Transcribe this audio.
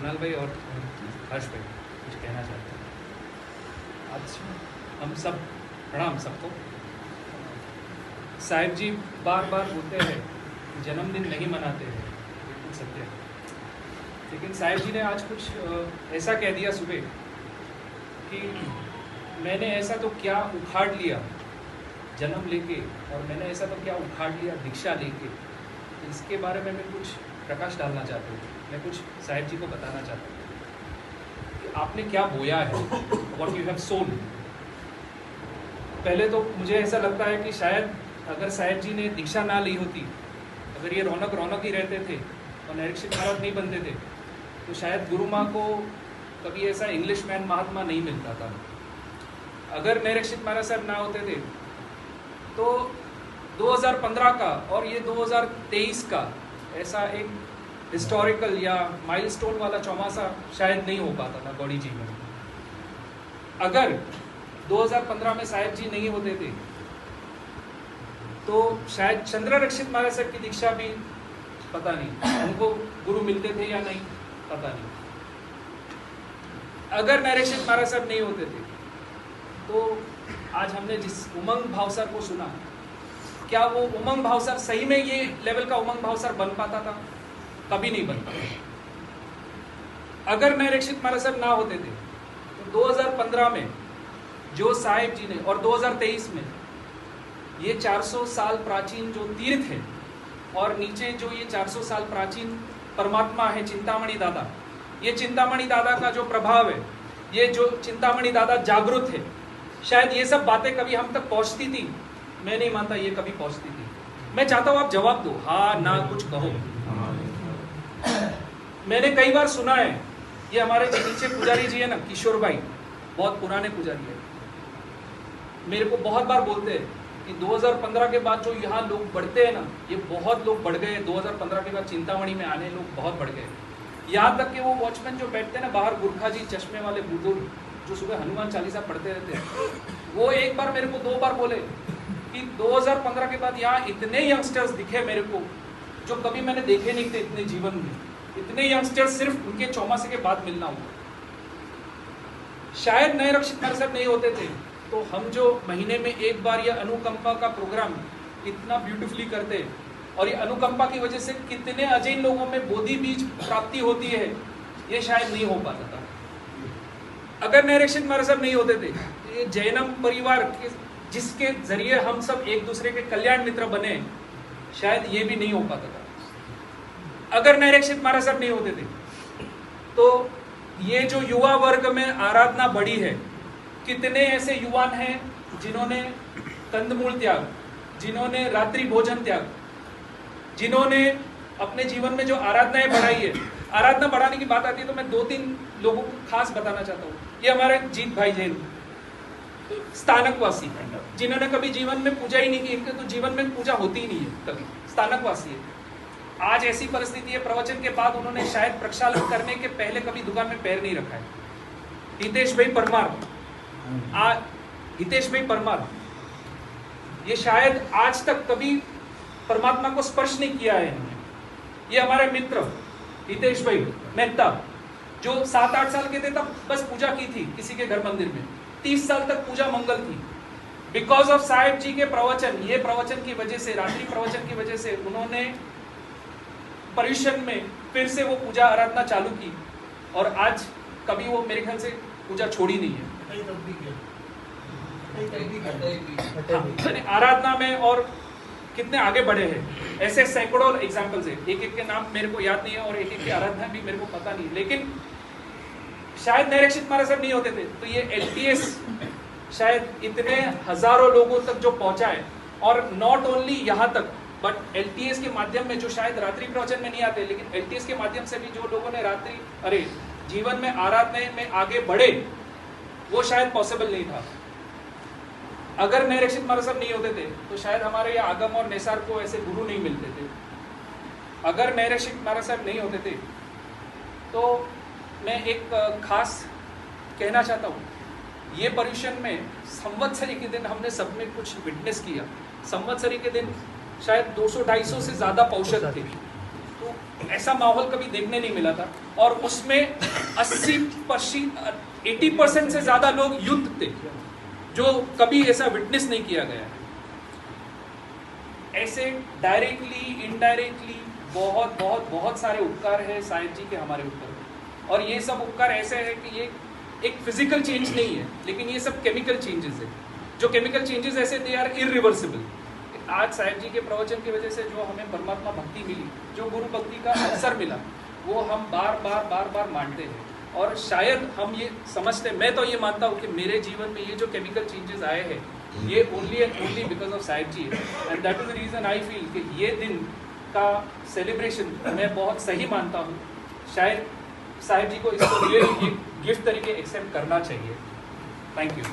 कुणाल भाई और हर्ष भाई कुछ कहना चाहते हैं? आज हम सब प्रणाम सबको। साहिब जी बार बार बोलते हैं जन्मदिन नहीं मनाते हैं, बिल्कुल सत्य है। लेकिन साहिब जी ने आज कुछ ऐसा कह दिया सुबह कि मैंने ऐसा तो क्या उखाड़ लिया जन्म लेके, और मैंने ऐसा तो क्या उखाड़ लिया दीक्षा लेके। इसके बारे में मैं कुछ प्रकाश डालना चाहता हूँ। मैं कुछ साहिब जी को बताना चाहता हूँ कि आपने क्या बोया है, व्हाट यू हैव सोन। पहले तो मुझे ऐसा लगता है कि शायद अगर साहिब जी ने दीक्षा ना ली होती, अगर ये रौनक ही रहते थे और निरीक्षित महाराज नहीं बनते थे, तो शायद गुरु माँ को कभी ऐसा इंग्लिश मैन महात्मा नहीं मिलता था। अगर निरीक्षित महाराज साहब ना होते थे तो 2015 का और ये 2023 का ऐसा एक हिस्टोरिकल या माइलस्टोन वाला चौमासा शायद नहीं हो पाता था गौड़ी जी में। अगर 2015 में साहिब जी नहीं होते थे तो शायद चंद्ररक्षित महाराज साहब की दीक्षा भी पता नहीं, उनको गुरु मिलते थे या नहीं पता नहीं। अगर निरीक्षित महाराज साहब नहीं होते थे तो आज हमने जिस उमंग भावसर को सुना, क्या वो उमंग भावसर सही में ये लेवल का उमंग भावसर बन पाता था? कभी नहीं बन पाता। अगर निरीक्षित महाराज साहब ना होते थे तो 2015 में जो साहिब जी ने और 2023 में ये 400 साल प्राचीन जो तीर्थ है और नीचे जो ये 400 साल प्राचीन परमात्मा है चिंतामणि दादा, ये चिंतामणि दादा का जो प्रभाव है, ये जो चिंतामणि दादा जागृत है, शायद ये सब बातें कभी हम तक पहुंचती थी। मैं नहीं मानता ये कभी पहुंचती थी। मैं चाहता हूं आप जवाब दो, हाँ ना कुछ कहो। मैंने कई बार सुना है, ये हमारे जो नीचे पुजारी जी है ना, किशोर भाई, बहुत पुराने पुजारी है, मेरे को बहुत बार बोलते हैं कि 2015 के बाद जो यहाँ लोग बढ़ते हैं ना, ये बहुत लोग बढ़ गए। 2015 के बाद चिंतामणि में आने लोग बहुत बढ़ गए। यहाँ तक कि वो वॉचमैन जो बैठते हैं ना बाहर, गुरखा जी चश्मे वाले बुजुर्ग जो सुबह हनुमान चालीसा पढ़ते रहते हैं, वो एक बार मेरे को 2 बार बोले कि 2015 के बाद यहाँ इतने यंगस्टर्स दिखे मेरे को जो कभी मैंने देखे नहीं थे इतने जीवन में। इतने यंगस्टर्स सिर्फ उनके चौमासे के बाद मिलना हुआ। शायद निरीक्षित महाराज साहब नहीं होते थे तो हम जो महीने में एक बार यह अनुकंपा का प्रोग्राम इतना ब्यूटीफुली करते, और ये अनुकंपा की वजह से कितने अजैन लोगों में बोधि बीज प्राप्ति होती है, ये शायद नहीं हो पाता था। अगर निरीक्षित महाराज साहब नहीं होते थे, ये जैनम परिवार के जिसके जरिए हम सब एक दूसरे के कल्याण मित्र बने, शायद ये भी नहीं हो पाता था। अगर निरीक्षित महाराज साहब नहीं होते थे तो ये जो युवा वर्ग में आराधना बढ़ी है, कितने ऐसे युवान हैं जिन्होंने कंदमूल त्याग, जिन्होंने रात्रि भोजन त्याग, जिन्होंने अपने जीवन में जो आराधनाएं बढ़ाई है। आराधना बढ़ाने की बात आती है तो मैं 2-3 लोगों को खास बताना चाहता हूँ। ये हमारे जीत भाई जैन, स्थानकवासी, जिन्होंने कभी जीवन में पूजा ही नहीं की, इनके तो जीवन में पूजा होती ही नहीं है कभी, स्थानकवासी है। आज ऐसी परिस्थिति है, प्रवचन के बाद उन्होंने शायद प्रक्षालन करने के पहले कभी दुकान में पैर नहीं रखा है। हितेश भाई परमार, हितेश भाई परमार, ये शायद आज तक कभी परमात्मा को स्पर्श नहीं किया है इन्होंने। ये हमारे मित्र हितेश भाई मेहता, जो 7-8 साल के थे तब बस पूजा की थी किसी के घर मंदिर में, 30 साल तक पूजा मंगल थी। बिकॉज ऑफ साहिब जी के प्रवचन, ये प्रवचन की वजह से, रात्रि प्रवचन की वजह से उन्होंने पर्यूषण में फिर से वो पूजा आराधना चालू की, और आज कभी वो मेरे ख्याल से पूजा छोड़ी नहीं है। आराधना में और कितने आगे बढ़े हैं, ऐसे सैकड़ों एग्जाम्पल्स है। एक एक के नाम मेरे को याद नहीं है और एक एक की आराधना भी मेरे को पता नहीं, लेकिन शायद निरीक्षित महाराज साहब नहीं होते थे तो ये एलटीएस शायद इतने हजारों लोगों तक जो पहुंचा है, और नॉट ओनली यहाँ तक बट एलटीएस के माध्यम में जो शायद रात्रि प्रवचन में नहीं आते, लेकिन एलटीएस के माध्यम से भी जो लोगों ने जीवन में आराधना में आगे बढ़े, वो शायद पॉसिबल नहीं था। अगर निरीक्षित महाराज साहब नहीं होते थे तो शायद हमारे ये आगम और नेसार को ऐसे गुरु नहीं मिलते थे। अगर निरीक्षित महाराज साहब नहीं होते थे तो मैं एक खास कहना चाहता हूँ, ये पर्यूषण में संवत्सरी के दिन हमने सब में कुछ विटनेस किया। संवत्सरी के दिन शायद 200-250 से ज़्यादा पौषध थे, तो ऐसा माहौल कभी देखने नहीं मिला था। और उसमें 80% से ज्यादा लोग यूथ थे, जो कभी ऐसा विटनेस नहीं किया गया। ऐसे डायरेक्टली इनडायरेक्टली बहुत बहुत बहुत सारे उपकार है साहिब जी के हमारे ऊपर, और ये सब उपकार ऐसे है कि ये एक फिजिकल चेंज नहीं है, लेकिन ये सब केमिकल चेंजेस है। जो केमिकल चेंजेस ऐसे दे आर इरिवर्सिबल। आज साहिब जी के प्रवचन की वजह से जो हमें परमात्मा भक्ति मिली, जो गुरु भक्ति का अवसर मिला, वो हम बार बार मानते हैं। और शायद हम ये समझते हैं, मैं तो ये मानता हूँ कि मेरे जीवन में ये जो केमिकल चेंजेस आए हैं, ये only and only because of Sahib ji है। And that is the reason I feel कि ये दिन का सेलिब्रेशन मैं बहुत सही मानता हूँ। शायद साहिब जी को इसको ये गिफ्ट तरीके एक्सेप्ट करना चाहिए। Thank you.